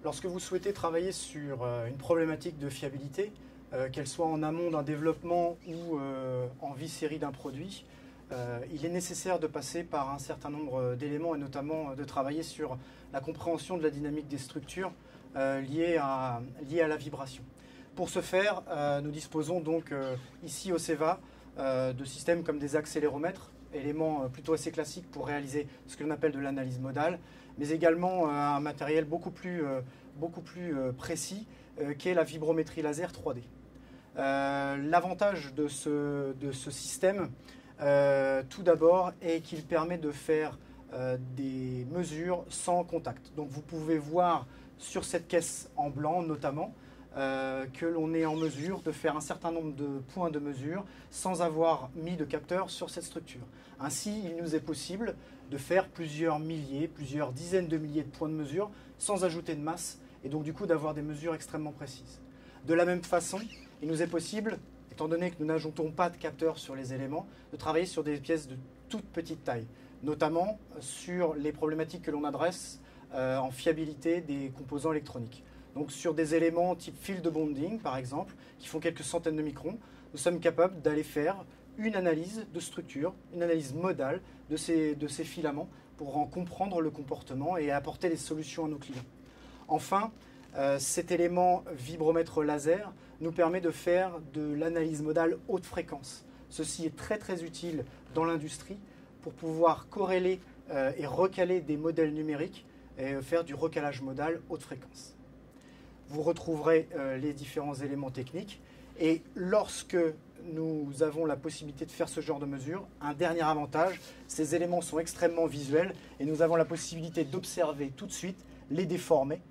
Lorsque vous souhaitez travailler sur une problématique de fiabilité, qu'elle soit en amont d'un développement ou en vie série d'un produit, il est nécessaire de passer par un certain nombre d'éléments et notamment de travailler sur la compréhension de la dynamique des structures liées à la vibration. Pour ce faire, nous disposons donc ici au CEVA de systèmes comme des accéléromètres, éléments plutôt assez classiques pour réaliser ce que l'on appelle de l'analyse modale, mais également un matériel beaucoup plus précis qui est la vibrométrie laser 3D. L'avantage de ce système, tout d'abord, est qu'il permet de faire des mesures sans contact. Donc vous pouvez voir sur cette caisse en blanc notamment que l'on est en mesure de faire un certain nombre de points de mesure sans avoir mis de capteur sur cette structure. Ainsi, il nous est possible de faire plusieurs milliers, plusieurs dizaines de milliers de points de mesure sans ajouter de masse et donc du coup d'avoir des mesures extrêmement précises. De la même façon, il nous est possible, étant donné que nous n'ajoutons pas de capteur sur les éléments, de travailler sur des pièces de toute petite taille, notamment sur les problématiques que l'on adresse en fiabilité des composants électroniques. Donc sur des éléments type fil de bonding, par exemple, qui font quelques centaines de microns, nous sommes capables d'aller faire une analyse de structure, une analyse modale de ces filaments pour en comprendre le comportement et apporter des solutions à nos clients. Enfin, cet élément vibromètre laser nous permet de faire de l'analyse modale haute fréquence. Ceci est très très utile dans l'industrie pour pouvoir corréler et recaler des modèles numériques et faire du recalage modal haute fréquence. Vous retrouverez les différents éléments techniques et lorsque nous avons la possibilité de faire ce genre de mesures, un dernier avantage, ces éléments sont extrêmement visuels et nous avons la possibilité d'observer tout de suite les déformés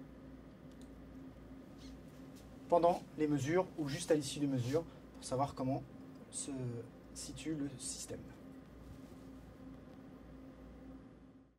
pendant les mesures ou juste à l'issue des mesures pour savoir comment se situe le système.